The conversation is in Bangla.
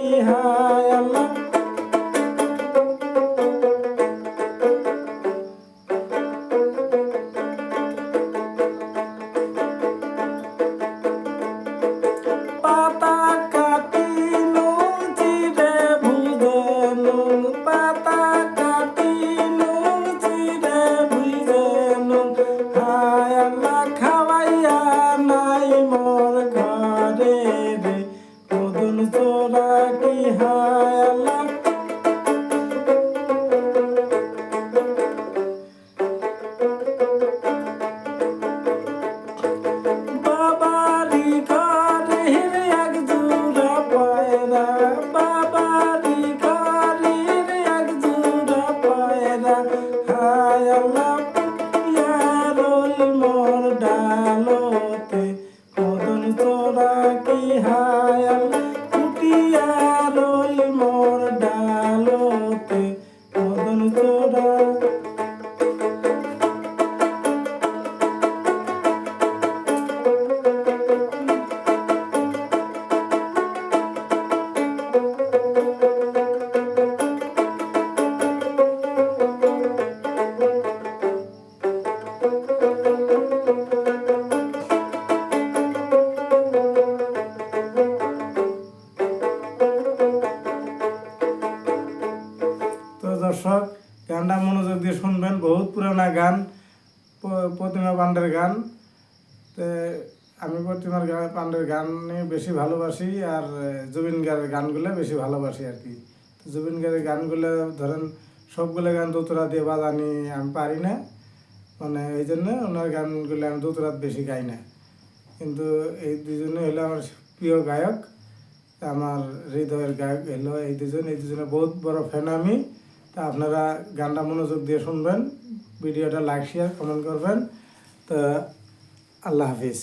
কি হায় আল্লাহ পাতা কাটি নুন চিড়ে ভুজে নুন পাতা কাটি নুন চিড়ে ভুজে নুন হায় আল্লাহ খাওয়াইয়া নাই মোর ঘরে রে মদন চোরা কি হায় আল্লাহ বাবারি ঘরের এক জোড়া পায়রা বাবারি ঘরের এক জোড়া পায়রা হায় আল্লাহ ইয়ারোল মোর ডালোতে মদন চোরা কি হায় আল্লাহ কুটিয়ারোল মোর ডালোতে মদন চোরা তো দর্শক গানটা মনোযোগ দিয়ে শুনবেন, বহুত পুরানা গান, প্রতিমা পান্ডের গান। তো আমি প্রতিমা পান্ডের গান বেশি ভালোবাসি আর জুবিন গানের গানগুলো বেশি ভালোবাসি আর কি। তো জুবিন গানের গানগুলো ধরেন সবগুলো গান দোতরা দিয়ে বাজানি আমি পারি না, মানে এই জন্য ওনার গানগুলো আমি দোতরাত বেশি গাই না। কিন্তু এই দুজনে হলো আমার প্রিয় গায়ক, আমার হৃদয়ের গায়ক হলো এই দুজনে বহুত বড় ফ্যান আমি। তা আপনারা গানটা মনোযোগ দিয়ে শুনবেন, ভিডিওটা লাইক শেয়ার কমেন্ট করবেন। তো আল্লাহ হাফিজ।